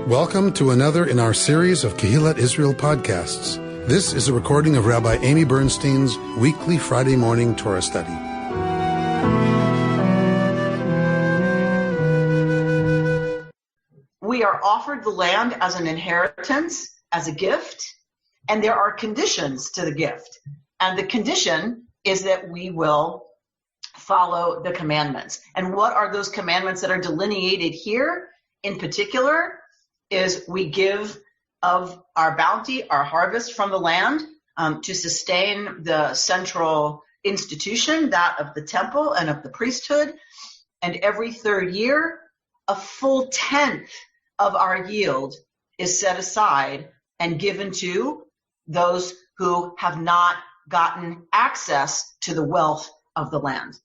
Welcome to another in our series of Kehillat Israel podcasts. This is a recording of Rabbi Amy Bernstein's weekly Friday morning Torah study. We are offered the land as an inheritance, as a gift, and there are conditions to the gift. And the condition is that we will follow the commandments. And what are those commandments that are delineated here in particular is we give of our bounty, our harvest from the land to sustain the central institution, that of the temple and of the priesthood. And every third year, a full tenth of our yield is set aside and given to those who have not gotten access to the wealth of the land.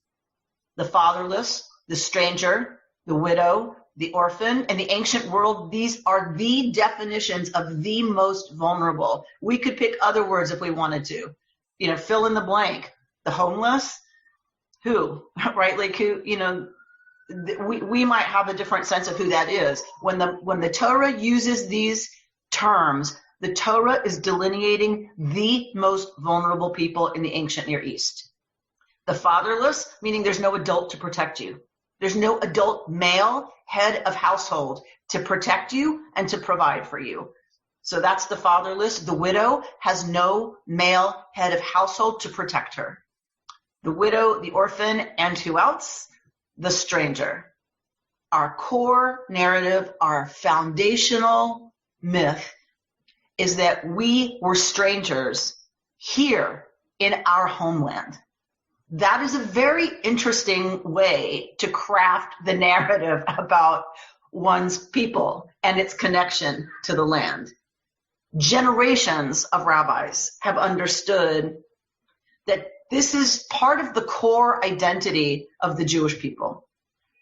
The fatherless, the stranger, the widow, the orphan. In the ancient world, these are the definitions of the most vulnerable. We could pick other words if we wanted to. Fill in the blank. The homeless, who, right? Like who, we might have a different sense of who that is. When the Torah uses these terms, the Torah is delineating the most vulnerable people in the ancient Near East. The fatherless, meaning there's no adult to protect you. There's no adult male head of household to protect you and to provide for you. So that's the fatherless. The widow has no male head of household to protect her. The widow, the orphan, and who else? The stranger. Our core narrative, our foundational myth is that we were strangers here in our homeland. That is a very interesting way to craft the narrative about one's people and its connection to the land. Generations of rabbis have understood that this is part of the core identity of the Jewish people.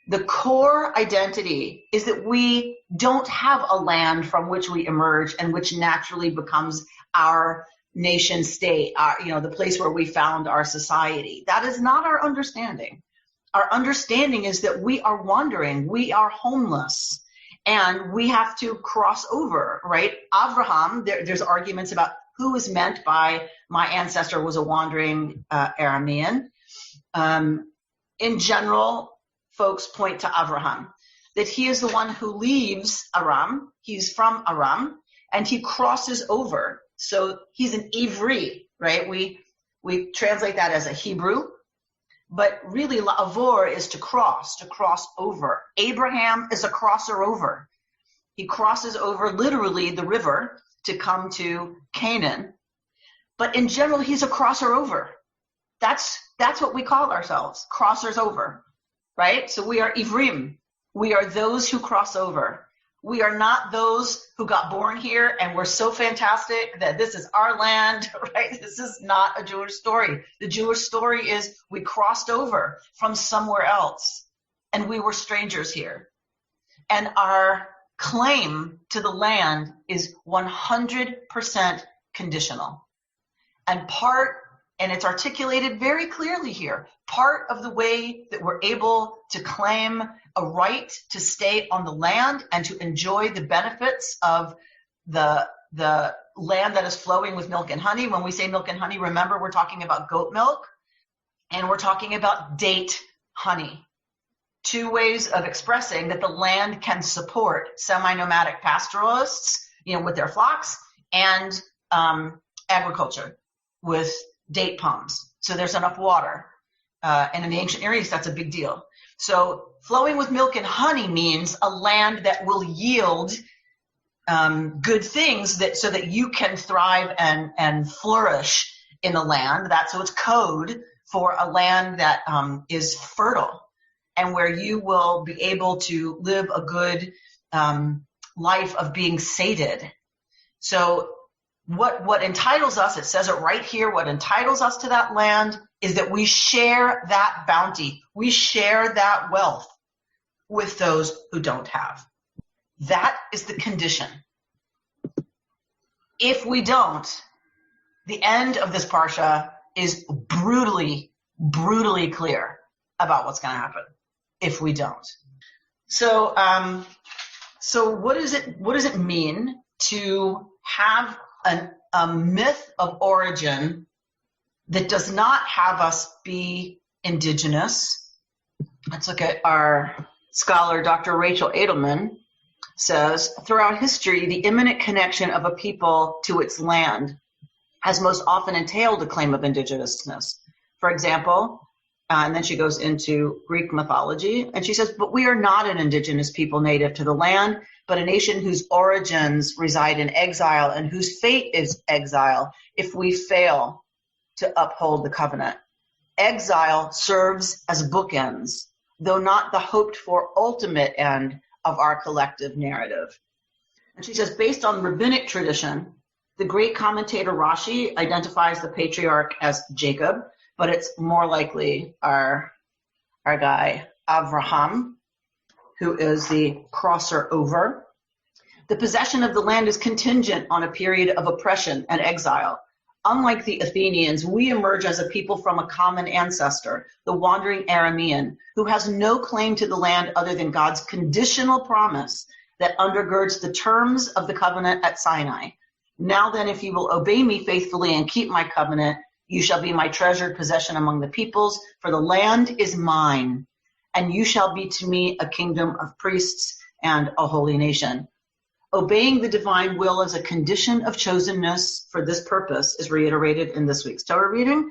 The core identity is that we don't have a land from which we emerge and which naturally becomes our nation state, the place where we found our society. That is not our understanding. Our understanding is that we are wandering, we are homeless, and we have to cross over, right? Abraham, there's arguments about who is meant by my ancestor was a wandering Aramean. In general, folks point to Abraham, that he is the one who leaves Aram, he's from Aram, and he crosses over. So he's an Ivri, right? We translate that as a Hebrew, but really la'avor is to cross over. Abraham is a crosser over. He crosses over literally the river to come to Canaan. But in general, he's a crosser over. That's what we call ourselves, crossers over, right? So we are Ivrim. We are those who cross over. We are not those who got born here and we're so fantastic that this is our land, right? This is not a Jewish story. The Jewish story is we crossed over from somewhere else and we were strangers here. And our claim to the land is 100% conditional. And it's articulated very clearly here. Part of the way that we're able to claim a right to stay on the land and to enjoy the benefits of the land that is flowing with milk and honey. When we say milk and honey, remember we're talking about goat milk and we're talking about date honey. Two ways of expressing that the land can support semi-nomadic pastoralists, with their flocks, and agriculture with date palms. So there's enough water. And in the ancient Near East, that's a big deal. So flowing with milk and honey means a land that will yield good things so that you can thrive and flourish in the land. So it's code for a land that is fertile and where you will be able to live a good life of being sated. So what entitles us, it says it right here, what entitles us to that land is that we share that bounty. We share that wealth with those who don't have. That is the condition. If we don't, the end of this parsha is brutally, brutally clear about what's going to happen if we don't. So So what does it mean to have a myth of origin that does not have us be indigenous? Let's look at our scholar, Dr. Rachel Edelman, says, throughout history, the imminent connection of a people to its land has most often entailed a claim of indigenousness. For example, and then she goes into Greek mythology, and she says, but we are not an indigenous people native to the land, but a nation whose origins reside in exile and whose fate is exile if we fail to uphold the covenant. Exile serves as bookends, though not the hoped-for ultimate end of our collective narrative. And she says, based on rabbinic tradition, the great commentator Rashi identifies the patriarch as Jacob, but it's more likely our guy Avraham, who is the crosser over. The possession of the land is contingent on a period of oppression and exile. Unlike the Athenians, we emerge as a people from a common ancestor, the wandering Aramean, who has no claim to the land other than God's conditional promise that undergirds the terms of the covenant at Sinai. Now then, if you will obey me faithfully and keep my covenant, you shall be my treasured possession among the peoples, for the land is mine, and you shall be to me a kingdom of priests and a holy nation. Obeying the divine will as a condition of chosenness for this purpose is reiterated in this week's Torah reading.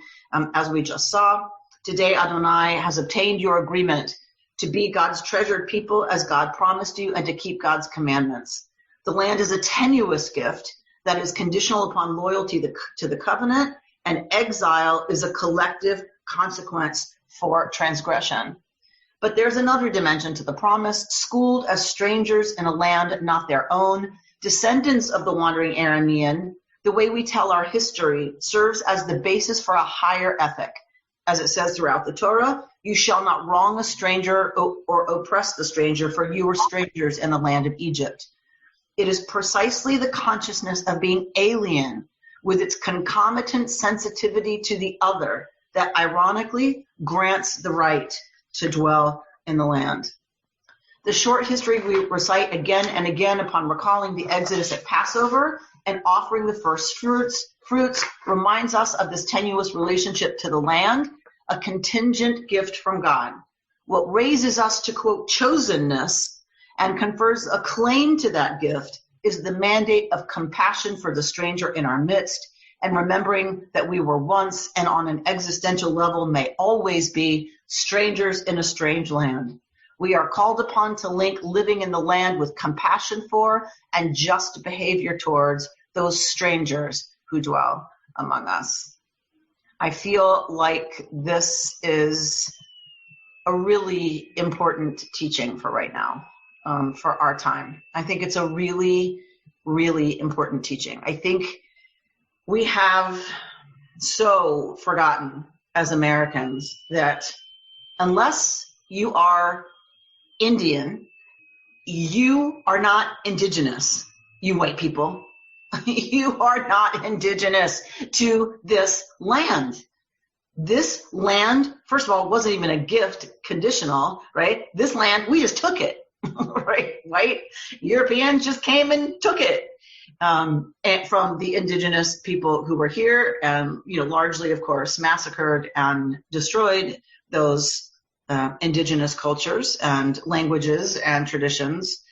As we just saw, today Adonai has obtained your agreement to be God's treasured people as God promised you and to keep God's commandments. The land is a tenuous gift that is conditional upon loyalty to the covenant, and exile is a collective consequence for transgression. But there's another dimension to the promise. Schooled as strangers in a land not their own, descendants of the wandering Aramean, the way we tell our history serves as the basis for a higher ethic. As it says throughout the Torah, you shall not wrong a stranger or oppress the stranger, for you were strangers in the land of Egypt. It is precisely the consciousness of being alien with its concomitant sensitivity to the other that ironically grants the right to dwell in the land. The short history we recite again and again upon recalling the Exodus at Passover and offering the first fruits reminds us of this tenuous relationship to the land, a contingent gift from God. What raises us to, quote, chosenness and confers a claim to that gift is the mandate of compassion for the stranger in our midst, and remembering that we were once and on an existential level may always be strangers in a strange land. We are called upon to link living in the land with compassion for and just behavior towards those strangers who dwell among us. I feel like this is a really important teaching for right now, for our time. I think it's a really, really important teaching. I think we have so forgotten as Americans that unless you are Indian, you are not indigenous, you white people. You are not indigenous to this land. This land, first of all, wasn't even a gift, conditional, right? This land, we just took it, right? White Europeans just came and took it. And from the indigenous people who were here, and largely, of course, massacred and destroyed those indigenous cultures and languages and traditions.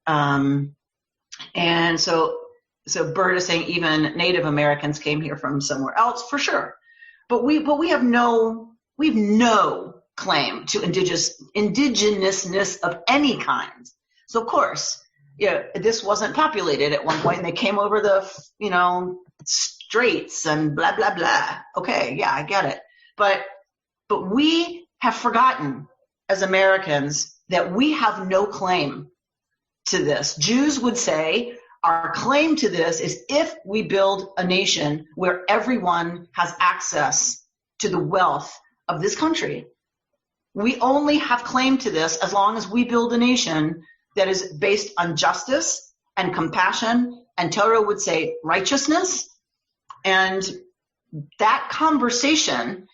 And so Bert is saying even Native Americans came here from somewhere else, for sure. But we have no claim to indigenousness of any kind. So of course, this wasn't populated at one point, and they came over the straits and blah blah blah. Okay, yeah, I get it. But we have forgotten as Americans that we have no claim to this. Jews would say our claim to this is if we build a nation where everyone has access to the wealth of this country. We only have claim to this as long as we build a nation that is based on justice and compassion, and Torah would say righteousness. And that conversation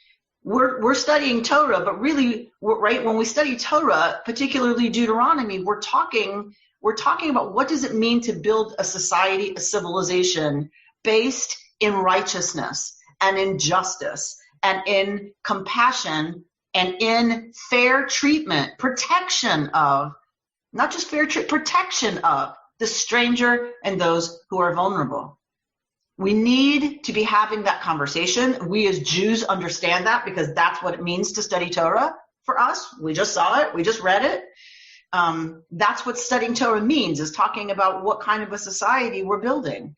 we're studying Torah, but really, right, when we study Torah, particularly Deuteronomy, we're talking about what does it mean to build a society, a civilization based in righteousness and in justice and in compassion and in fair treatment, protection of, not just fair treatment, protection of the stranger and those who are vulnerable. We need to be having that conversation. We as Jews understand that because that's what it means to study Torah for us. We just saw it. We just read it. That's what studying Torah means, is talking about what kind of a society we're building.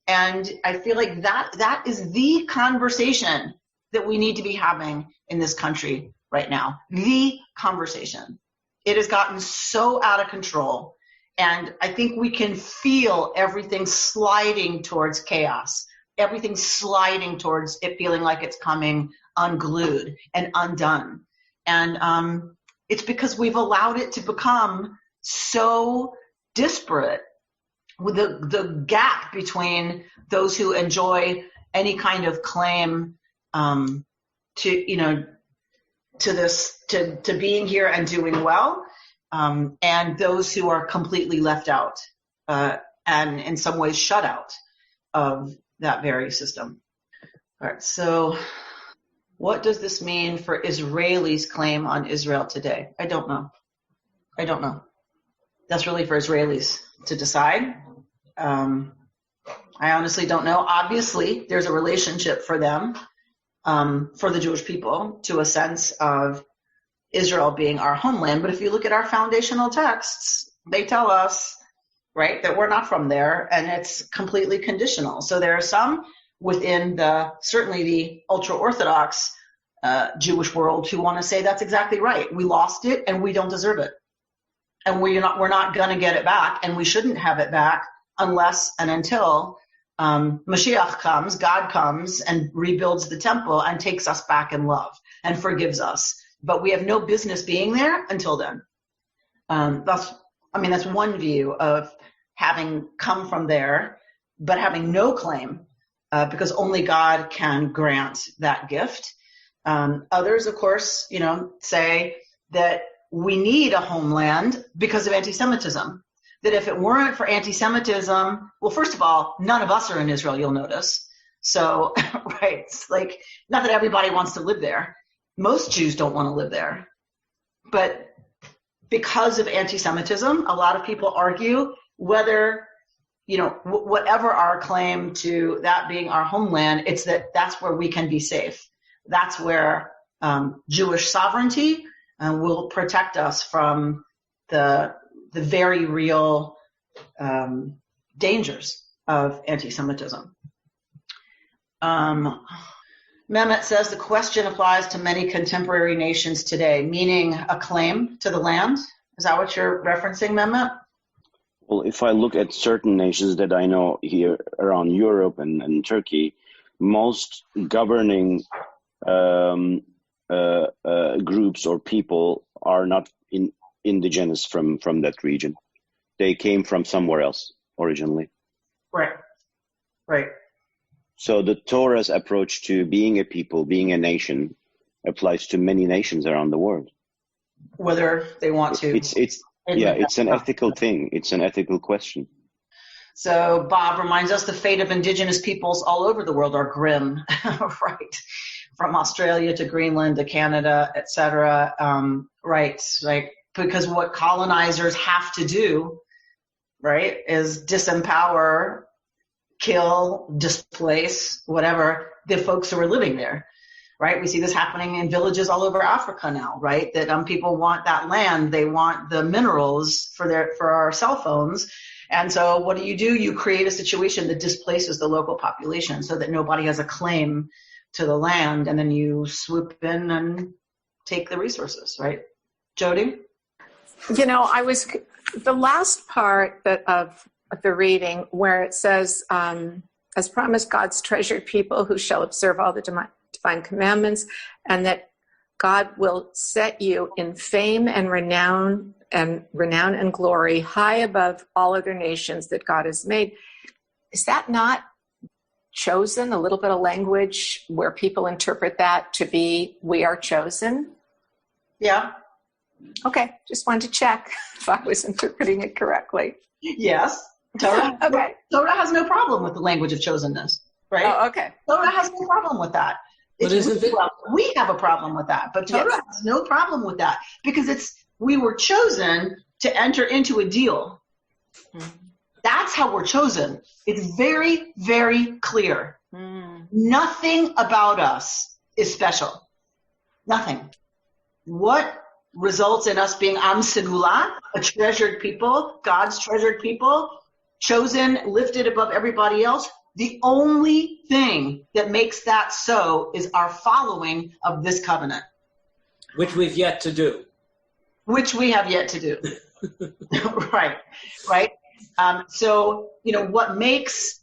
And I feel like that is the conversation that we need to be having in this country right now. The conversation. It has gotten so out of control. And I think we can feel everything sliding towards chaos, everything sliding towards it feeling like it's coming unglued and undone. And it's because we've allowed it to become so disparate, with the gap between those who enjoy any kind of claim to being here and doing well. And those who are completely left out and in some ways shut out of that very system. All right, so what does this mean for Israelis' claim on Israel today? I don't know. That's really for Israelis to decide. I honestly don't know. Obviously, there's a relationship for them, for the Jewish people, to a sense of Israel being our homeland. But if you look at our foundational texts, they tell us, right, that we're not from there, and it's completely conditional. So there are some within certainly the ultra-Orthodox Jewish world who want to say that's exactly right. We lost it and we don't deserve it. And we're not going to get it back, and we shouldn't have it back unless and until Mashiach comes, God comes and rebuilds the temple and takes us back in love and forgives us. But we have no business being there until then. That's one view of having come from there, but having no claim, because only God can grant that gift. Others, of course, say that we need a homeland because of anti-Semitism. That if it weren't for anti-Semitism, well, first of all, none of us are in Israel, you'll notice. So, right, it's like, not that everybody wants to live there. Most Jews don't want to live there. But because of anti-Semitism, a lot of people argue whether, whatever our claim to that being our homeland, it's that's where we can be safe. That's where Jewish sovereignty will protect us from the very real dangers of anti-Semitism. Mehmet says the question applies to many contemporary nations today, meaning a claim to the land. Is that what you're referencing, Mehmet? Well, if I look at certain nations that I know here around Europe and Turkey, most governing groups or people are not indigenous from that region. They came from somewhere else originally. Right. So the Torah's approach to being a people, being a nation, applies to many nations around the world. Whether they want to. It's an ethical thing. It's an ethical question. So Bob reminds us the fate of indigenous peoples all over the world are grim, right? From Australia to Greenland to Canada, etc. Right, like, because what colonizers have to do, right, is disempower, kill, displace, whatever, the folks who are living there, right? We see this happening in villages all over Africa now, right? That people want that land, they want the minerals for our cell phones, and so what do? You create a situation that displaces the local population so that nobody has a claim to the land, and then you swoop in and take the resources, right? Jody? The last part of the reading where it says, as promised, God's treasured people who shall observe all the divine commandments, and that God will set you in fame and renown and glory high above all other nations that God has made. Is that not chosen, a little bit of language where people interpret that to be, we are chosen? Yeah. Okay, just wanted to check if I was interpreting it correctly. Yes. Torah, okay. Torah has no problem with the language of chosenness, right? Oh, okay. Torah has no problem with that. We have a problem with that, but Torah has no problem with that because we were chosen to enter into a deal. Mm. That's how we're chosen. It's very, very clear. Mm. Nothing about us is special. Nothing. What results in us being Am Segula, a treasured people, God's treasured people, chosen, lifted above everybody else? The only thing that makes that so is our following of this covenant. Which we've yet to do. Which we have yet to do. Right. So, what makes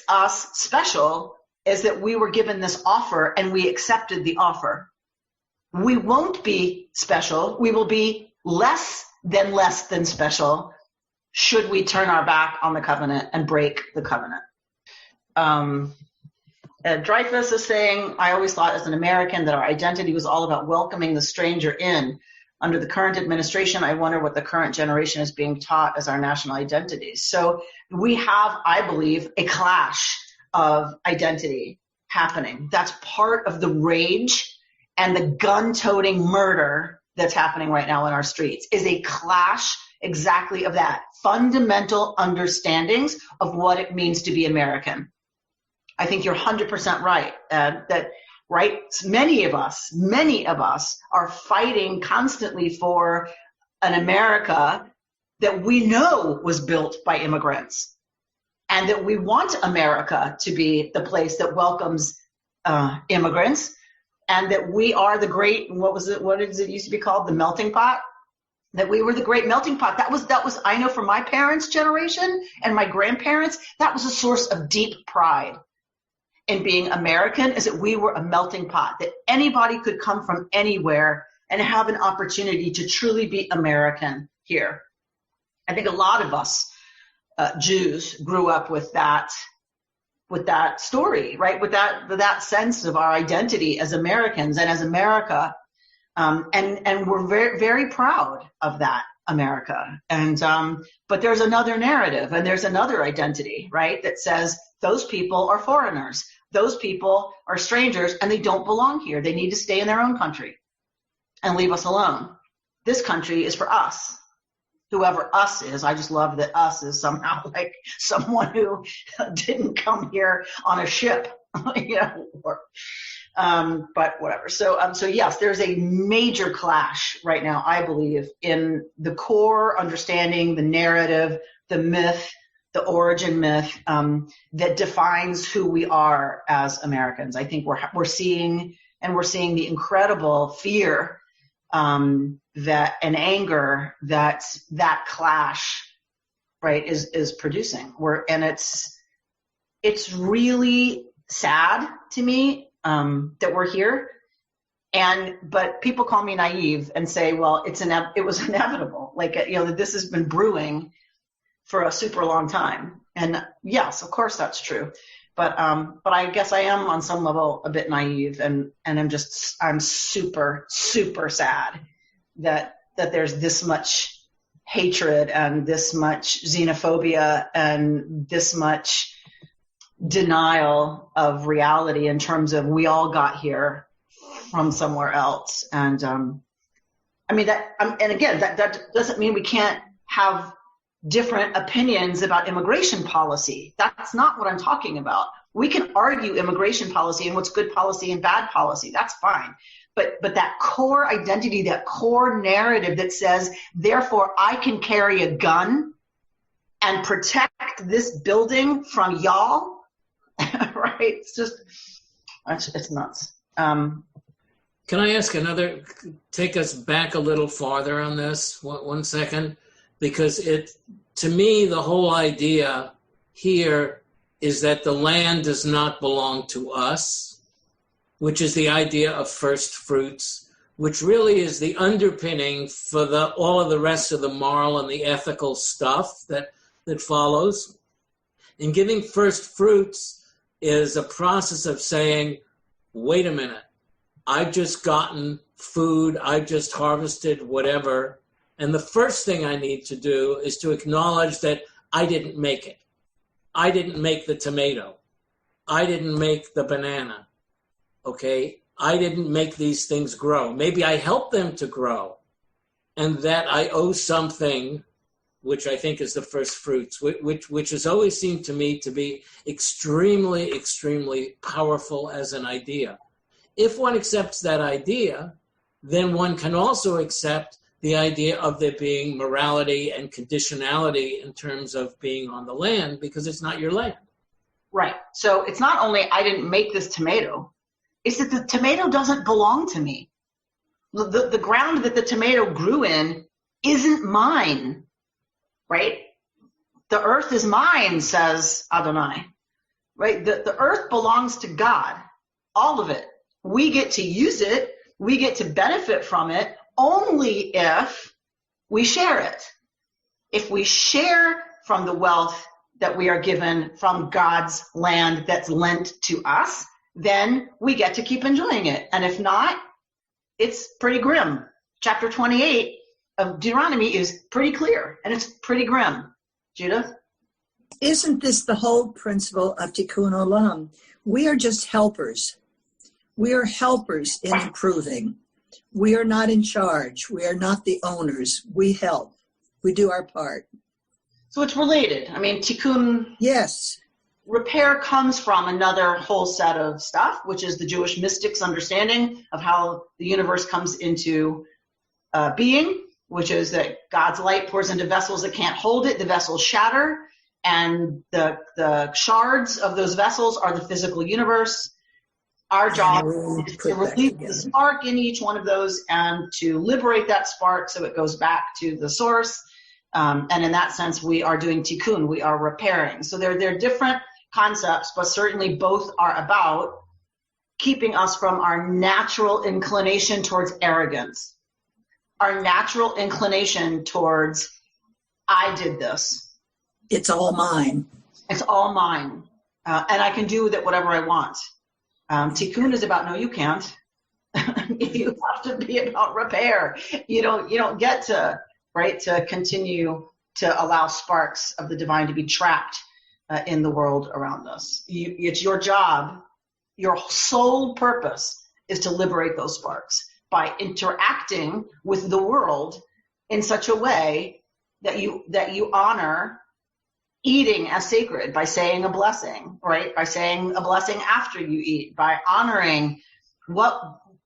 us special is that we were given this offer and we accepted the offer. We won't be special. We will be less than special should we turn our back on the covenant and break the covenant. Dreyfus is saying, I always thought as an American that our identity was all about welcoming the stranger in. Under the current administration, I wonder what the current generation is being taught as our national identities. So we have, I believe, a clash of identity happening. That's part of the rage and the gun-toting murder that's happening right now in our streets is a clash exactly of that. Fundamental understandings of what it means to be American. I think you're 100% right, that right? Many of us are fighting constantly for an America that we know was built by immigrants and that we want America to be the place that welcomes immigrants and that we are the great, what is it used to be called? The melting pot? That we were the great melting pot. That was, I know from my parents' generation and my grandparents, that was a source of deep pride in being American, is that we were a melting pot, that anybody could come from anywhere and have an opportunity to truly be American here. I think a lot of us Jews grew up with that story, right? With that sense of our identity as Americans and as America. And we're very, very proud of that America. And, but there's another narrative and there's another identity, right? That says those people are foreigners. Those people are strangers and they don't belong here. They need to stay in their own country and leave us alone. This country is for us. Whoever us is, I just love that us is somehow like someone who didn't come here on a ship, but whatever. So yes, there's a major clash right now, I believe, in the core understanding, the narrative, the myth, the origin myth that defines who we are as Americans. I think we're seeing the incredible fear that and anger that clash, right, is producing. It's really sad to me that we're here, but people call me naive and say, well, it was inevitable, that this has been brewing for a super long time. And yes, of course that's true. But I guess I am on some level a bit naive and I'm super, super sad that there's this much hatred and this much xenophobia and this much denial of reality in terms of we all got here from somewhere else. And that doesn't mean we can't have different opinions about immigration policy. That's not what I'm talking about. We can argue immigration policy and what's good policy and bad policy. That's fine. But that core identity, that core narrative that says, therefore, I can carry a gun and protect this building from y'all, right? It's nuts. Can I ask take us back a little farther on this, one second? Because to me, the whole idea here is that the land does not belong to us, which is the idea of first fruits, which really is the underpinning for all of the rest of the moral and the ethical stuff that follows. And giving first fruits is a process of saying, wait a minute, I've just gotten food, I've just harvested whatever, and the first thing I need to do is to acknowledge that I didn't make it. I didn't make the tomato. I didn't make the banana. Okay? I didn't make these things grow. Maybe I helped them to grow, and that I owe something, which I think is the first fruits, which has always seemed to me to be extremely, extremely powerful as an idea. If one accepts that idea, then one can also accept the idea of there being morality and conditionality in terms of being on the land, because it's not your land. Right. So it's not only I didn't make this tomato, it's that the tomato doesn't belong to me. The ground that the tomato grew in isn't mine, right? The earth is mine, says Adonai, right? The earth belongs to God, all of it. We get to use it, we get to benefit from it only if we share it. If we share from the wealth that we are given from God's land that's lent to us, then we get to keep enjoying it. And if not, it's pretty grim. Chapter 28 of Deuteronomy is pretty clear, and it's pretty grim. Judith? Isn't this the whole principle of Tikkun Olam? We are just helpers. We are helpers in improving. We are not in charge. We are not the owners. We help. We do our part. So it's related. I mean, Tikkun. Yes. Repair comes from another whole set of stuff, which is the Jewish mystics' understanding of how the universe comes into being, which is that God's light pours into vessels that can't hold it. The vessels shatter, and the shards of those vessels are the physical universe. Our job is to release the spark in each one of those and to liberate that spark so it goes back to the source. And in that sense, we are doing tikkun. We are repairing. So they're different concepts, but certainly both are about keeping us from our natural inclination towards arrogance, our natural inclination towards, I did this. It's all mine. It's all mine. And I can do with it whatever I want. Tikkun is about, no, you can't. You have to be about repair. You don't get to, right, to continue to allow sparks of the divine to be trapped in the world around us. It's your job, your sole purpose is to liberate those sparks by interacting with the world in such a way that you honor eating as sacred, by saying a blessing, right? By saying a blessing after you eat, by honoring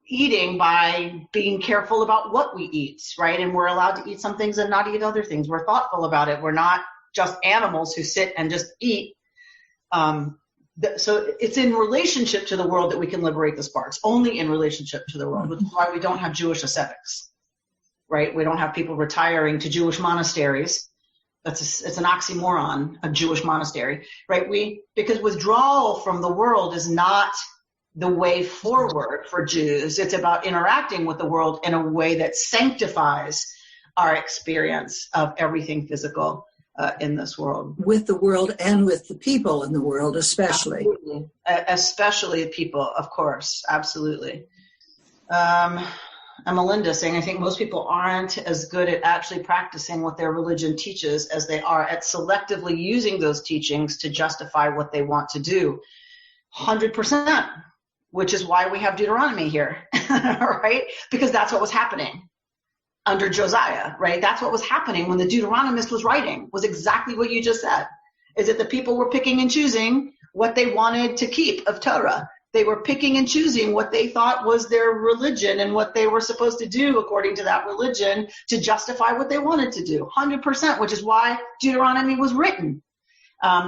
eating, by being careful about what we eat, right? And we're allowed to eat some things and not eat other things. We're thoughtful about it. We're not just animals who sit and just eat. So it's in relationship to the world that we can liberate the sparks, only in relationship to the world, which is why we don't have Jewish ascetics, right? We don't have people retiring to Jewish monasteries. It's an oxymoron, a Jewish monastery, right? Because withdrawal from the world is not the way forward for Jews. It's about interacting with the world in a way that sanctifies our experience of everything physical in this world. With the world and with the people in the world, especially. Absolutely. Especially people, of course. Absolutely. And Melinda saying, I think most people aren't as good at actually practicing what their religion teaches as they are at selectively using those teachings to justify what they want to do. 100%, which is why we have Deuteronomy here, right? Because that's what was happening under Josiah, right? That's what was happening when the Deuteronomist was writing, was exactly what you just said, is that the people were picking and choosing what they wanted to keep of Torah. They were picking and choosing what they thought was their religion and what they were supposed to do according to that religion to justify what they wanted to do. 100%, which is why Deuteronomy was written,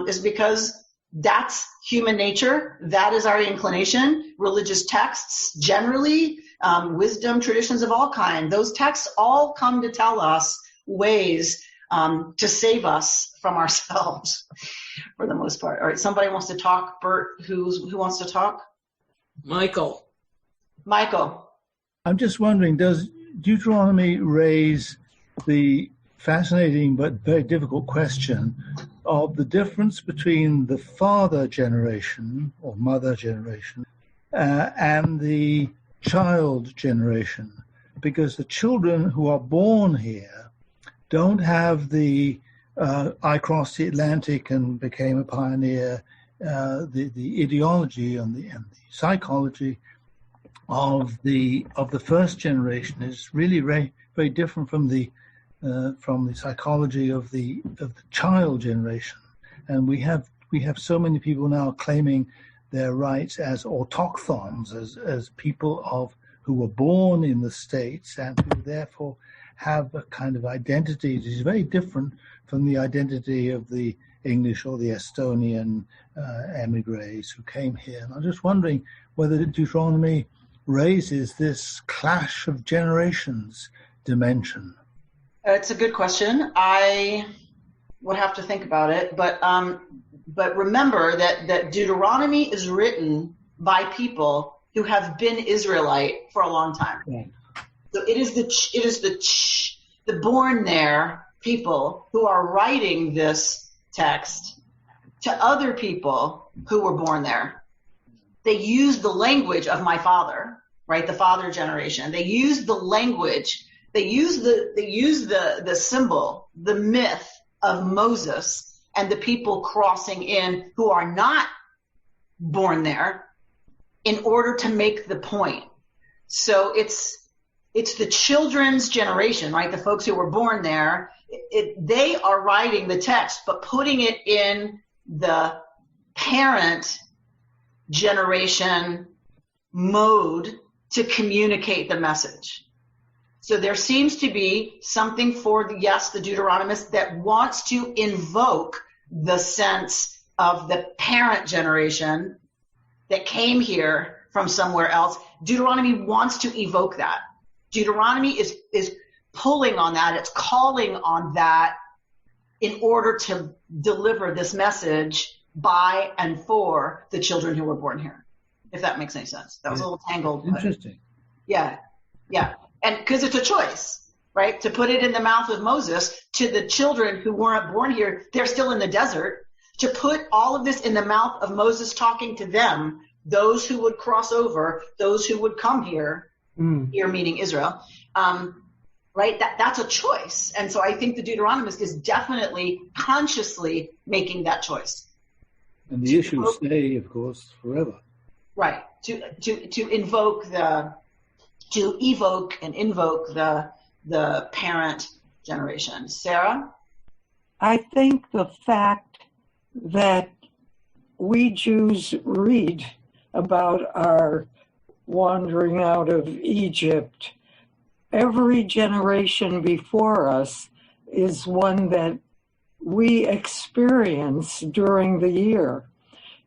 is because that's human nature. That is our inclination. Religious texts, generally, wisdom, traditions of all kind, those texts all come to tell us ways to save us from ourselves for the most part. All right, somebody wants to talk. Bert, who wants to talk? Michael. I'm just wondering, does Deuteronomy raise the fascinating but very difficult question of the difference between the father generation or mother generation and the child generation, because the children who are born here don't have the I crossed the Atlantic and became a pioneer, the ideology and the psychology of the first generation is really very, very different from the psychology of the child generation. And we have so many people now claiming their rights as autochthons, as people who were born in the States and who therefore have a kind of identity that is very different from the identity of the English or the Estonian emigres who came here. And I'm just wondering whether Deuteronomy raises this clash of generations dimension. It's a good question. I would have to think about it, but remember that Deuteronomy is written by people who have been Israelite for a long time. Yeah. So it is the born there people who are writing this text to other people who were born there. They use the language of my father, right? The father generation. They use the language. They use the symbol, the myth of Moses and the people crossing in who are not born there in order to make the point. So it's the children's generation, right? The folks who were born there. They are writing the text, but putting it in the parent generation mode to communicate the message. So there seems to be something for the Deuteronomist that wants to invoke the sense of the parent generation that came here from somewhere else. Deuteronomy wants to evoke that. Deuteronomy is pulling on that. It's calling on that in order to deliver this message by and for the children who were born here, if that makes any sense. That was a little tangled. Interesting. Yeah. And because it's a choice, right? To put it in the mouth of Moses to the children who weren't born here, they're still in the desert. To put all of this in the mouth of Moses talking to them, those who would cross over, those who would come here, here meaning Israel, right? That's a choice. And so I think the Deuteronomist is definitely consciously making that choice. And the issues stay, of course, forever. Right. To evoke and invoke the parent generation. Sarah? I think the fact that we Jews read about our wandering out of Egypt, every generation before us is one that we experience during the year.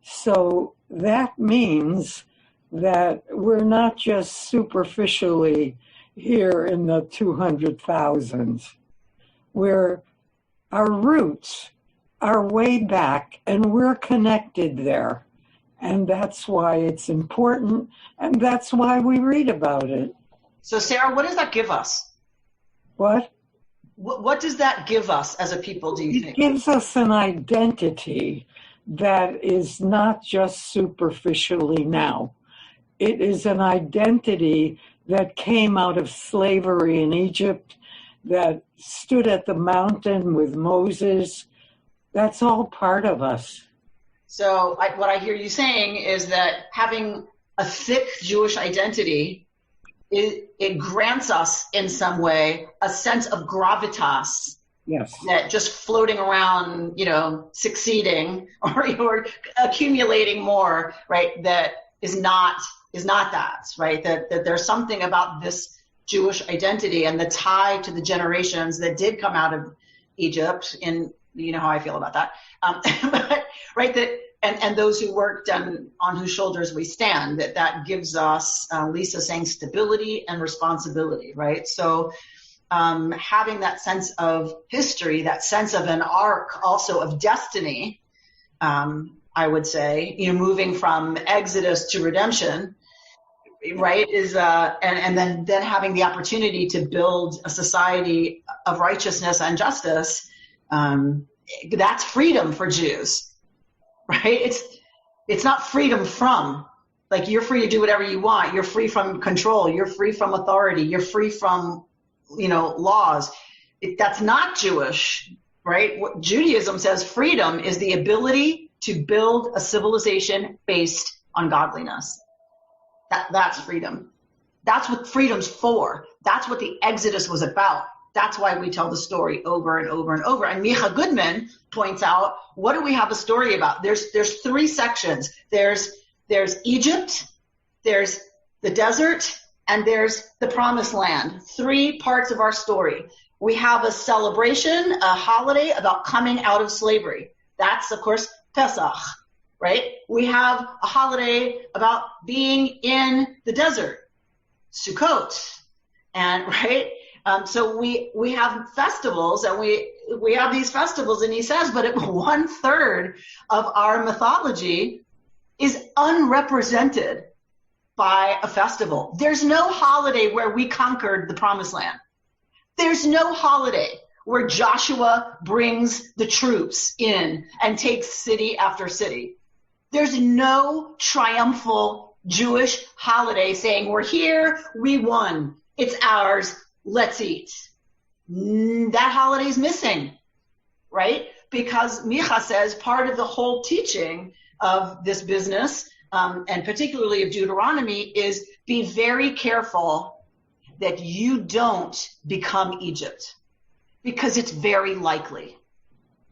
So that means that we're not just superficially here in the 200,000s. Our roots are way back and we're connected there. And that's why it's important and that's why we read about it. So Sarah, what does that give us? What? What does that give us as a people, do you think? It gives us an identity that is not just superficially now. It is an identity that came out of slavery in Egypt, that stood at the mountain with Moses. That's all part of us. So what I hear you saying is that having a thick Jewish identity, it grants us in some way a sense of gravitas. Yes. That just floating around, succeeding or accumulating more, right? That is not that, right? That there's something about this Jewish identity and the tie to the generations that did come out of Egypt. And you know how I feel about that, but right, that and those who worked on whose shoulders we stand. That gives us, Lisa saying, stability and responsibility, right? So. Having that sense of history, that sense of an arc also of destiny, I would say, moving from Exodus to redemption, right, is and then having the opportunity to build a society of righteousness and justice that's freedom for Jews, right? It's not freedom from, like, you're free to do whatever you want. You're free from control. You're free from authority. You're free from, laws. That's not Jewish, right? What Judaism says freedom is the ability to build a civilization based on godliness. That's freedom. That's what freedom's for. That's what the Exodus was about. That's why we tell the story over and over and over. And Micha Goodman points out, what do we have a story about? There's 3 sections. There's Egypt, there's the desert, and there's the promised land. 3 parts of our story. We have a celebration, a holiday about coming out of slavery. That's, of course, Pesach, right? We have a holiday about being in the desert, Sukkot, and right? So we have festivals, and we have these festivals, and he says, but 1/3 of our mythology is unrepresented by a festival. There's no holiday where we conquered the promised land. There's no holiday where Joshua brings the troops in and takes city after city. There's no triumphal Jewish holiday saying, we're here, we won, it's ours, let's eat. That holiday's missing, right? Because Micha says part of the whole teaching of this business, and particularly of Deuteronomy, is be very careful that you don't become Egypt, because it's very likely.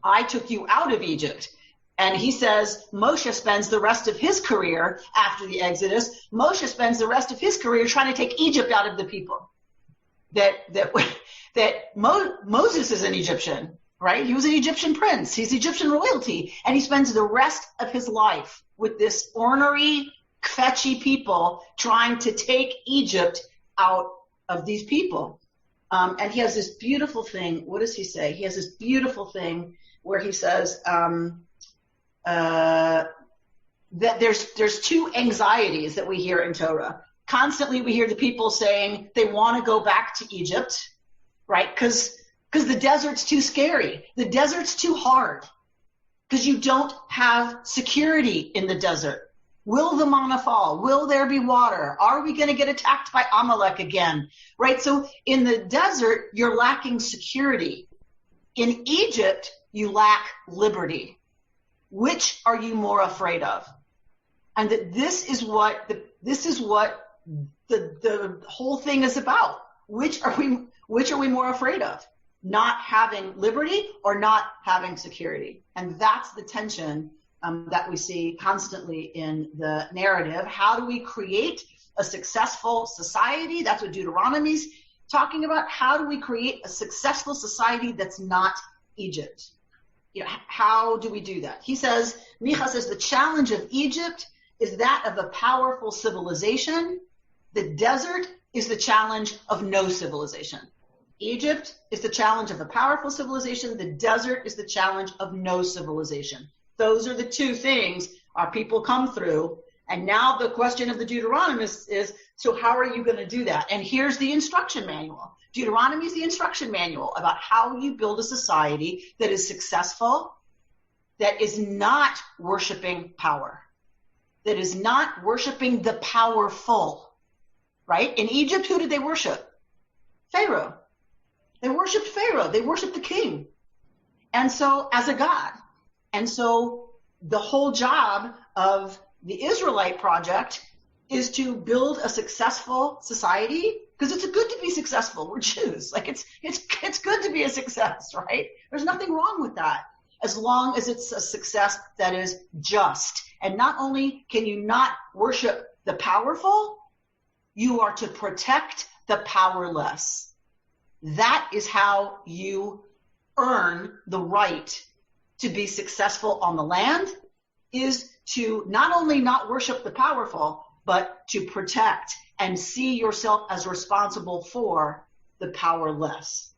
I took you out of Egypt. And he says Moshe spends the rest of his career after the Exodus, Moshe spends the rest of his career trying to take Egypt out of the people. Moses is an Egyptian, right? He was an Egyptian prince. He's Egyptian royalty. And he spends the rest of his life with this ornery, kvetchy people trying to take Egypt out of these people. And he has this beautiful thing. What does he say? He has this beautiful thing where he says that there's 2 anxieties that we hear in Torah. Constantly we hear the people saying they want to go back to Egypt, right? Because the desert's too scary. The desert's too hard. Because you don't have security in the desert. Will the manna fall? Will there be water? Are we going to get attacked by Amalek again? Right? So in the desert, you're lacking security. In Egypt, you lack liberty. Which are you more afraid of? And that this is what the whole thing is about. Which are we more afraid of? Not having liberty or not having security? And that's the tension that we see constantly in the narrative. How do we create a successful society? That's what Deuteronomy's talking about. How do we create a successful society that's not Egypt? How do we do that? He says, Micha says, the challenge of Egypt is that of a powerful civilization. The desert is the challenge of no civilization. Egypt is the challenge of a powerful civilization. The desert is the challenge of no civilization. Those are the 2 things our people come through. And now the question of the Deuteronomist is, so how are you going to do that? And here's the instruction manual. Deuteronomy is the instruction manual about how you build a society that is successful, that is not worshiping power, that is not worshiping the powerful, right? In Egypt, who did they worship? Pharaoh. They worshiped Pharaoh. They worshiped the king. And so, as a god. And so the whole job of the Israelite project is to build a successful society, because it's good to be successful. We're Jews. Like it's good to be a success, right? There's nothing wrong with that, as long as it's a success that is just. And not only can you not worship the powerful, you are to protect the powerless. That is how you earn the right to be successful on the land, is to not only not worship the powerful, but to protect and see yourself as responsible for the powerless.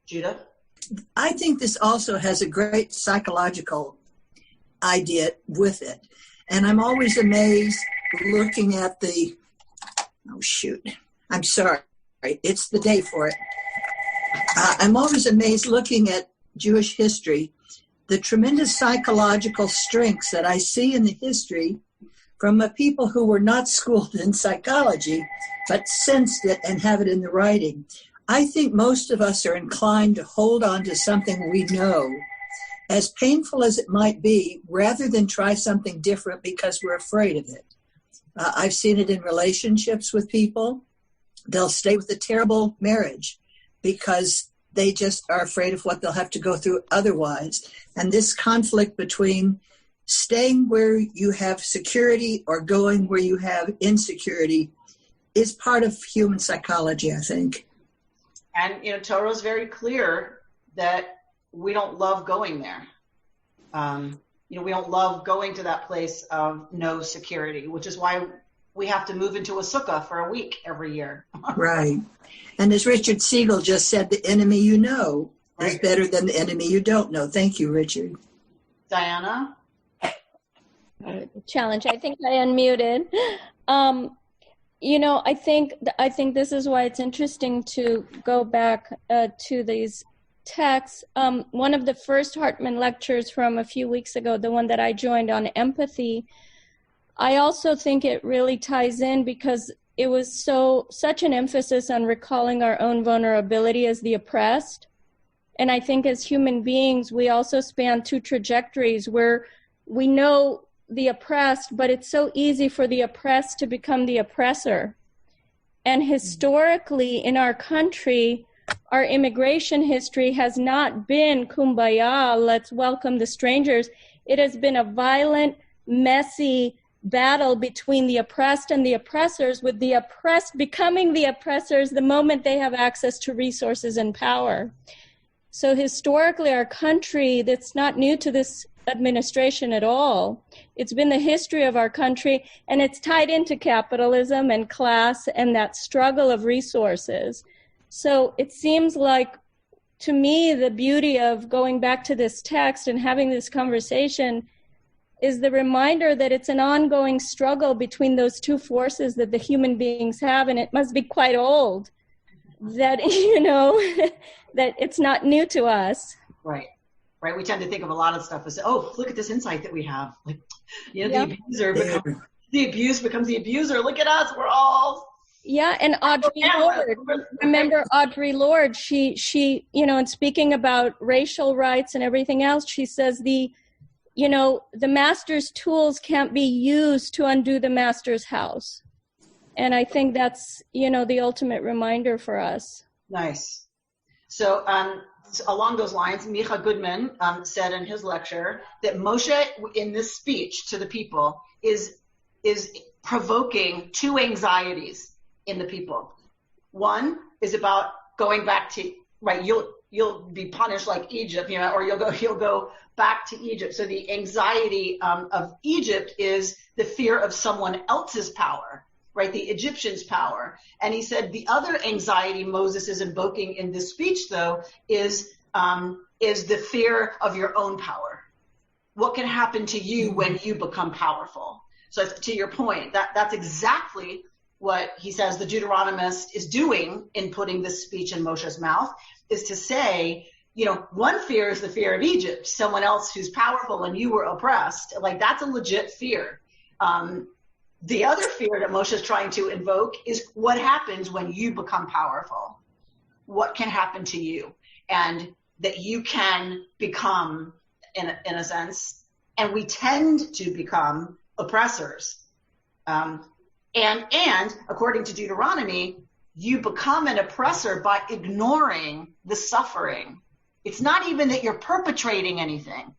Judah? I think this also has a great psychological idea with it. And I'm always amazed looking at I'm sorry, it's the day for it. I'm always amazed looking at Jewish history, the tremendous psychological strengths that I see in the history from a people who were not schooled in psychology, but sensed it and have it in the writing. I think most of us are inclined to hold on to something we know, as painful as it might be, rather than try something different because we're afraid of it. I've seen it in relationships with people. They'll stay with a terrible marriage because they just are afraid of what they'll have to go through otherwise. And this conflict between staying where you have security or going where you have insecurity is part of human psychology, I think. And, Torah is very clear that we don't love going there. We don't love going to that place of no security, which is why we have to move into a sukkah for a week every year. Right. And as Richard Siegel just said, the enemy you know is better than the enemy you don't know. Thank you, Richard. Diana? Challenge. I think I unmuted. I think this is why it's interesting to go back to these texts. One of the first Hartman lectures from a few weeks ago, the one that I joined on empathy, I also think it really ties in because it was such an emphasis on recalling our own vulnerability as the oppressed. And I think as human beings, we also span two trajectories where we know the oppressed, but it's so easy for the oppressed to become the oppressor. And historically in our country, our immigration history has not been kumbaya, let's welcome the strangers. It has been a violent, messy battle between the oppressed and the oppressors, with the oppressed becoming the oppressors the moment they have access to resources and power. So historically, our country, that's not new to this administration at all. It's been the history of our country, and it's tied into capitalism and class and that struggle of resources. So it seems like, to me, the beauty of going back to this text and having this conversation is the reminder that it's an ongoing struggle between those two forces that the human beings have, and it must be quite old that, that it's not new to us. Right. We tend to think of a lot of stuff as, oh, look at this insight that we have. Like, the abused becomes the abuser. Look at us. We're all. Yeah. And Audre Lorde, remember Audre Lorde, she, in speaking about racial rights and everything else, she says the master's tools can't be used to undo the master's house. And I think that's, the ultimate reminder for us. Nice. So, along those lines, Micha Goodman said in his lecture that Moshe, in this speech to the people, is provoking two anxieties in the people. One is about going back to, you'll be punished like Egypt, or you'll go back to Egypt. So the anxiety of Egypt is the fear of someone else's power, right? The Egyptians' power. And he said the other anxiety Moses is invoking in this speech, though, is the fear of your own power. What can happen to you when you become powerful? So to your point, that's exactly what he says the Deuteronomist is doing in putting this speech in Moshe's mouth, is to say, one fear is the fear of Egypt, someone else who's powerful and you were oppressed. Like, that's a legit fear. The other fear that Moshe is trying to invoke is what happens when you become powerful. What can happen to you? And that you can become, in a sense, and we tend to become oppressors. And according to Deuteronomy, you become an oppressor by ignoring the suffering. It's not even that you're perpetrating anything.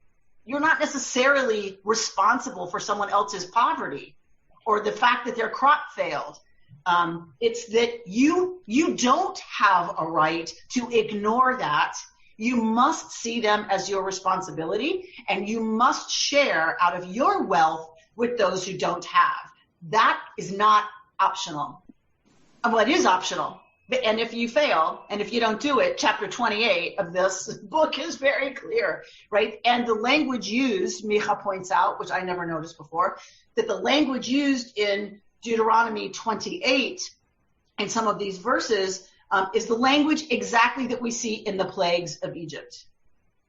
You're not necessarily responsible for someone else's poverty or the fact that their crop failed. It's that you don't have a right to ignore that. You must see them as your responsibility, and you must share out of your wealth with those who don't have. That is not optional. Well, it is optional. And if you fail, and if you don't do it, chapter 28 of this book is very clear, right? And the language used, Micha points out, which I never noticed before, that the language used in Deuteronomy 28 in some of these verses is the language exactly that we see in the plagues of Egypt.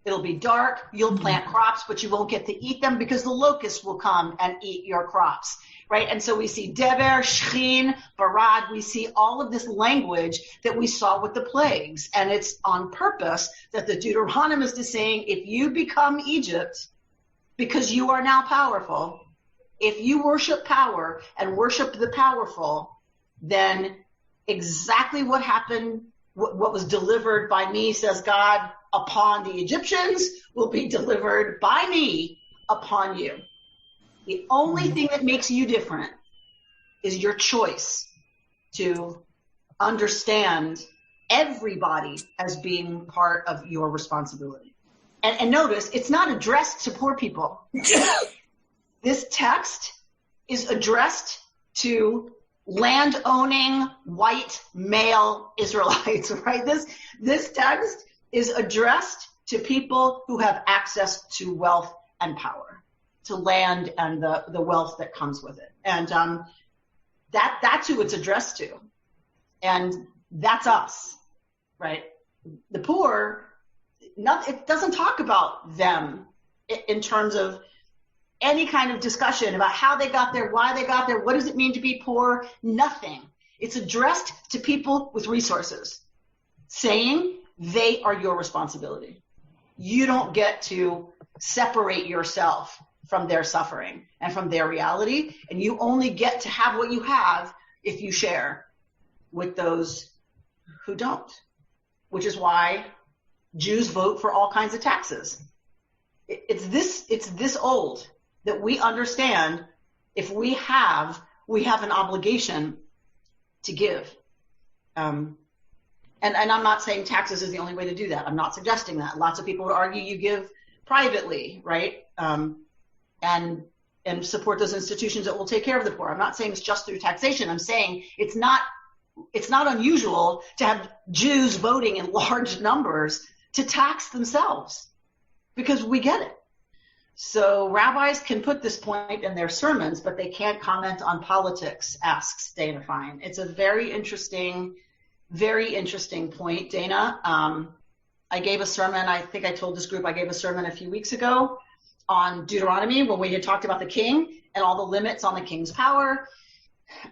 It'll be dark. You'll plant crops, but you won't get to eat them because the locusts will come and eat your crops, right? And so we see Deber, Shechin, Barad. We see all of this language that we saw with the plagues. And it's on purpose that the Deuteronomist is saying, if you become Egypt, because you are now powerful, if you worship power and worship the powerful, then exactly what happened, what was delivered by me, says God, upon the Egyptians will be delivered by me upon you. The only thing that makes you different is your choice to understand everybody as being part of your responsibility. And notice, it's not addressed to poor people. This text is addressed to land-owning white male Israelites, right? This text is addressed to people who have access to wealth and power, to land and the wealth that comes with it. And that's who it's addressed to. And that's us, right? The poor, it doesn't talk about them in terms of any kind of discussion about how they got there, why they got there, what does it mean to be poor, nothing. It's addressed to people with resources, saying they are your responsibility. You don't get to separate yourself from their suffering and from their reality, and you only get to have what you have if you share with those who don't, which is why Jews vote for all kinds of taxes. It's this old that we understand if we have an obligation to give. And I'm not saying taxes is the only way to do that. I'm not suggesting that. Lots of people would argue you give privately, right? And support those institutions that will take care of the poor. I'm not saying it's just through taxation. I'm saying it's not unusual to have Jews voting in large numbers to tax themselves, because we get it. So rabbis can put this point in their sermons, but they can't comment on politics, asks Dana Fine. It's a very interesting point, Dana. I gave a sermon, I think I told this group I gave a sermon a few weeks ago on Deuteronomy when we had talked about the king and all the limits on the king's power.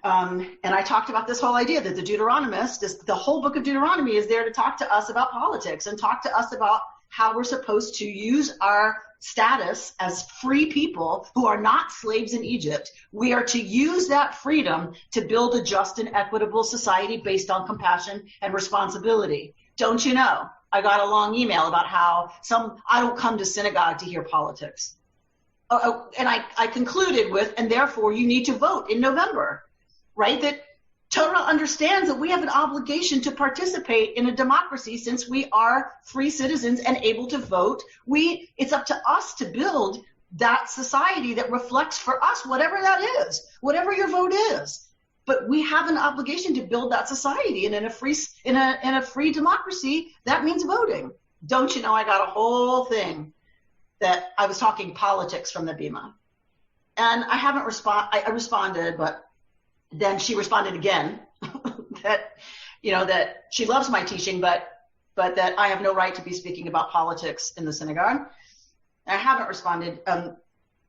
And I talked about this whole idea that the Deuteronomist, the whole book of Deuteronomy is there to talk to us about politics and talk to us about how we're supposed to use our status as free people who are not slaves in Egypt. We are to use that freedom to build a just and equitable society based on compassion and responsibility. Don't you know? I got a long email about how I don't come to synagogue to hear politics. And I concluded with, and therefore you need to vote in November, right? That Torah understands that we have an obligation to participate in a democracy since we are free citizens and able to vote. It's up to us to build that society that reflects for us whatever that is, whatever your vote is. But we have an obligation to build that society, and in a free democracy, that means voting. Don't you know? I got a whole thing that I was talking politics from the Bima, and I haven't I responded, but then she responded again that she loves my teaching, but that I have no right to be speaking about politics in the synagogue. I haven't responded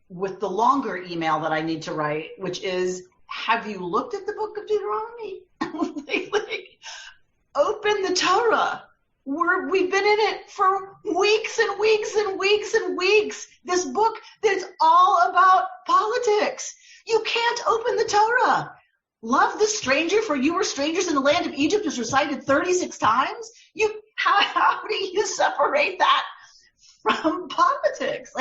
with the longer email that I need to write, which is, have you looked at the book of Deuteronomy? Open the Torah. We've been in it for weeks and weeks and weeks and weeks. This book that's all about politics. You can't open the Torah. Love the stranger, for you were strangers in the land of Egypt is recited 36 times. How do you separate that from politics?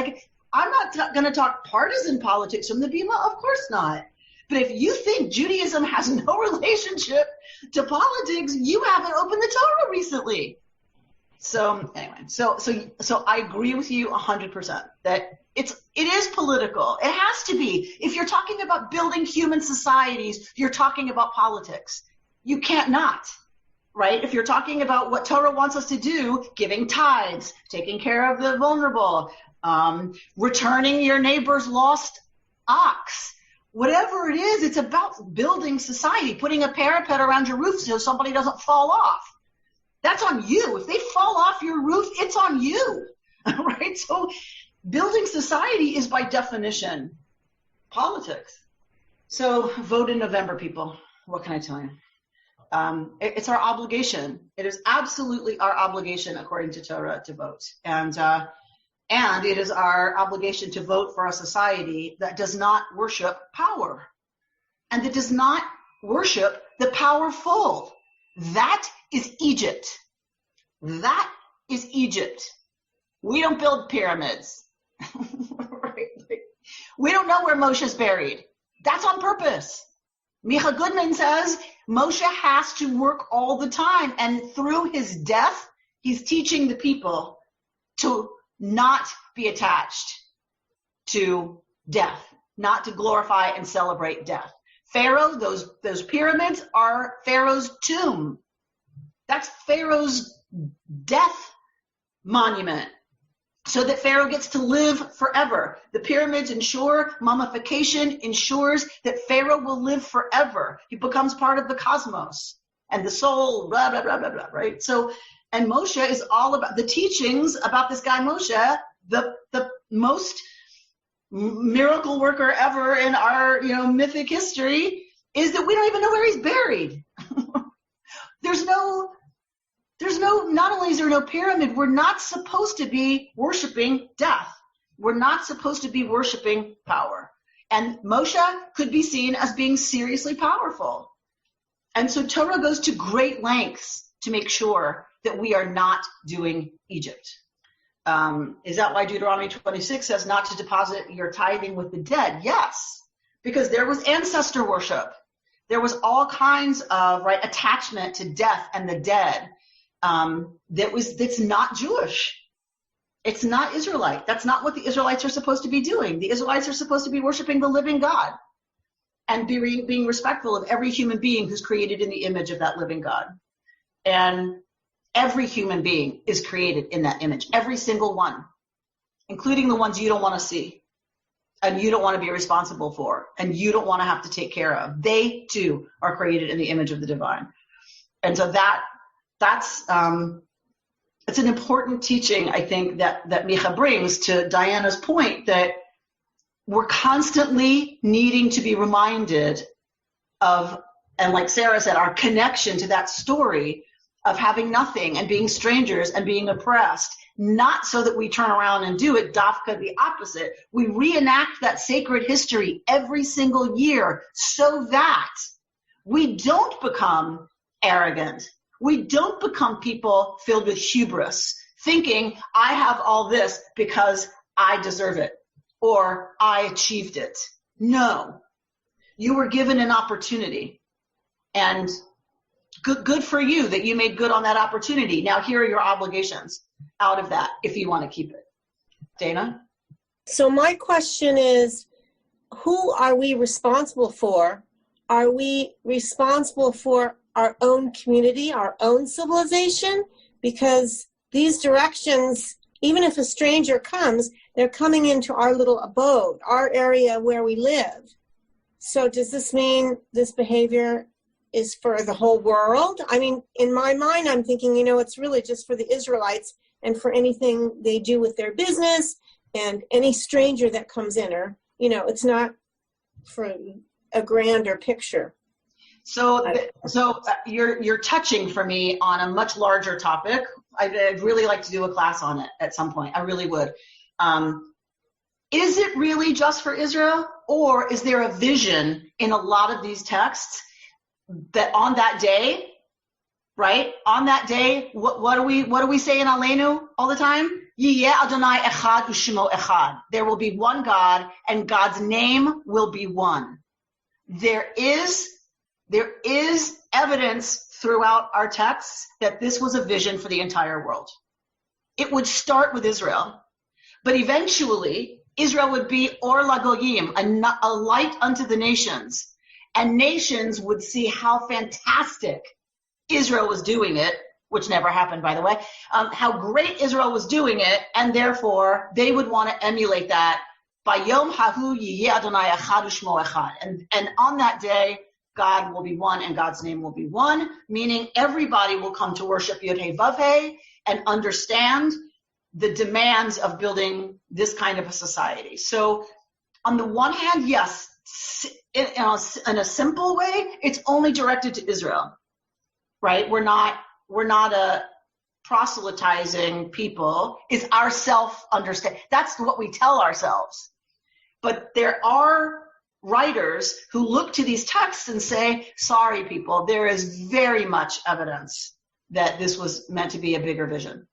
I'm not going to talk partisan politics from the Bima, of course not. But if you think Judaism has no relationship to politics, you haven't opened the Torah recently. So anyway, so I agree with you 100% that it is political. It has to be. If you're talking about building human societies, you're talking about politics. You can't not, right? If you're talking about what Torah wants us to do, giving tithes, taking care of the vulnerable, returning your neighbor's lost ox, whatever it is, it's about building society, putting a parapet around your roof so somebody doesn't fall off. That's on you. If they fall off your roof, it's on you. right? So building society is by definition politics. So vote in November, people. What can I tell you? It's our obligation. It is absolutely our obligation, according to Torah, to vote. And it is our obligation to vote for a society that does not worship power and that does not worship the powerful. That is Egypt. That is Egypt. We don't build pyramids. Right? We don't know where Moshe's buried. That's on purpose. Micha Goodman says Moshe has to work all the time, and through his death, he's teaching the people to not be attached to death, not to glorify and celebrate death. Pharaoh, those pyramids are Pharaoh's tomb. That's Pharaoh's death monument, so that Pharaoh gets to live forever. The pyramids ensure, mummification ensures that Pharaoh will live forever. He becomes part of the cosmos and the soul, blah, blah, blah, blah, blah, right? So, and Moshe is all about the teachings about this guy Moshe, the most miracle worker ever in our, mythic history, is that we don't even know where he's buried. Not only is there no pyramid, we're not supposed to be worshiping death. We're not supposed to be worshiping power. And Moshe could be seen as being seriously powerful. And so Torah goes to great lengths to make sure that we are not doing Egypt. Is that why Deuteronomy 26 says not to deposit your tithing with the dead? Yes, because there was ancestor worship. There was all kinds of attachment to death and the dead. That's not Jewish. It's not Israelite. That's not what the Israelites are supposed to be doing. The Israelites are supposed to be worshiping the living God and being respectful of every human being who's created in the image of that living God. And every human being is created in that image, every single one, including the ones you don't want to see and you don't want to be responsible for and you don't want to have to take care of. They too are created in the image of the divine. And so that's it's an important teaching, I think, that Micha brings to Diana's point that we're constantly needing to be reminded of, and like Sarah said, our connection to that story of having nothing and being strangers and being oppressed, not so that we turn around and do it, dafka the opposite. We reenact that sacred history every single year so that we don't become arrogant. We don't become people filled with hubris, thinking I have all this because I deserve it or I achieved it. No, you were given an opportunity, and good for you that you made good on that opportunity. Now here are your obligations out of that if you want to keep it. Dana? So my question is, who are we responsible for? Are we responsible for our own community, our own civilization? Because these directions, even if a stranger comes, they're coming into our little abode, our area where we live. So does this mean this behavior is for the whole world? I mean, in my mind, I'm thinking, it's really just for the Israelites and for anything they do with their business and any stranger that comes in, or, it's not for a grander picture. So you're touching for me on a much larger topic. I'd really like to do a class on it at some point. I really would. Is it really just for Israel, or is there a vision in a lot of these texts that on that day, right? On that day, what do we say in Aleinu all the time? Yiyeh Adonai echad u'shemo echad. There will be one God, and God's name will be one. There is evidence throughout our texts that this was a vision for the entire world. It would start with Israel, but eventually Israel would be or lagoyim, a light unto the nations, and nations would see how fantastic Israel was doing it, which never happened, by the way, how great Israel was doing it, and therefore they would want to emulate that. Bayom hahu yiyeh Adonai echad u'shemo echad. And on that day, God will be one and God's name will be one, meaning everybody will come to worship Yod He Vav He and understand the demands of building this kind of a society. So on the one hand, yes, in a simple way, it's only directed to Israel, right? We're not a proselytizing people. Is our self-understand. That's what we tell ourselves. But there are writers who look to these texts and say, sorry, people, there is very much evidence that this was meant to be a bigger vision.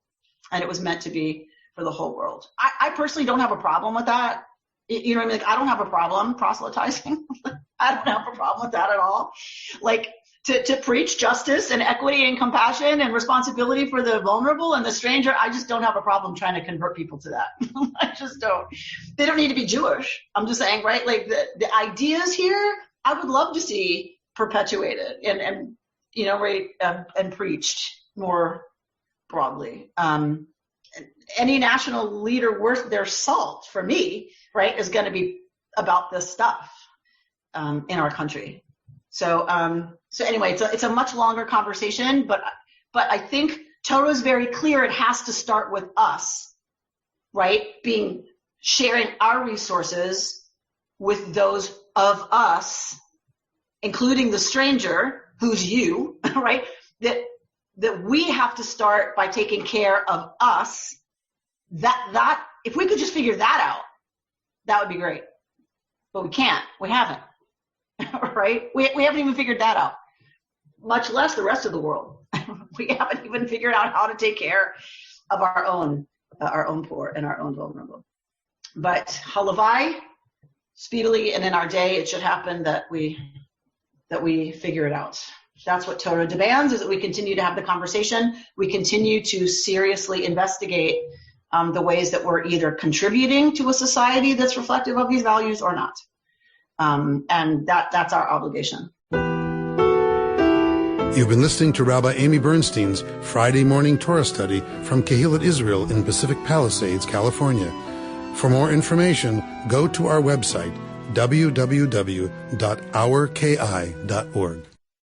And it was meant to be for the whole world. I personally don't have a problem with that. You know what I mean? Like, I don't have a problem proselytizing. I don't have a problem with that at all. Like, to preach justice and equity and compassion and responsibility for the vulnerable and the stranger, I just don't have a problem trying to convert people to that. I just don't. They don't need to be Jewish. I'm just saying, right? Like, the ideas here, I would love to see perpetuated and you know, right, and preached more broadly. Any national leader worth their salt, for me, right, is going to be about this stuff in our country. So anyway, it's a much longer conversation, but I think Torah is very clear. It has to start with us, right? Sharing our resources with those of us, including the stranger, who's you, right? That we have to start by taking care of us. That if we could just figure that out, that would be great. But we can't. We haven't. Right? We haven't even figured that out, much less the rest of the world. We haven't even figured out how to take care of our own poor and our own vulnerable. But halavai, speedily and in our day, it should happen that we figure it out. That's what Torah demands, is that we continue to have the conversation. We continue to seriously investigate the ways that we're either contributing to a society that's reflective of these values or not. And that's our obligation. You've been listening to Rabbi Amy Bernstein's Friday morning Torah study from Kehillat Israel in Pacific Palisades, California. For more information, go to our website, www.ourki.org.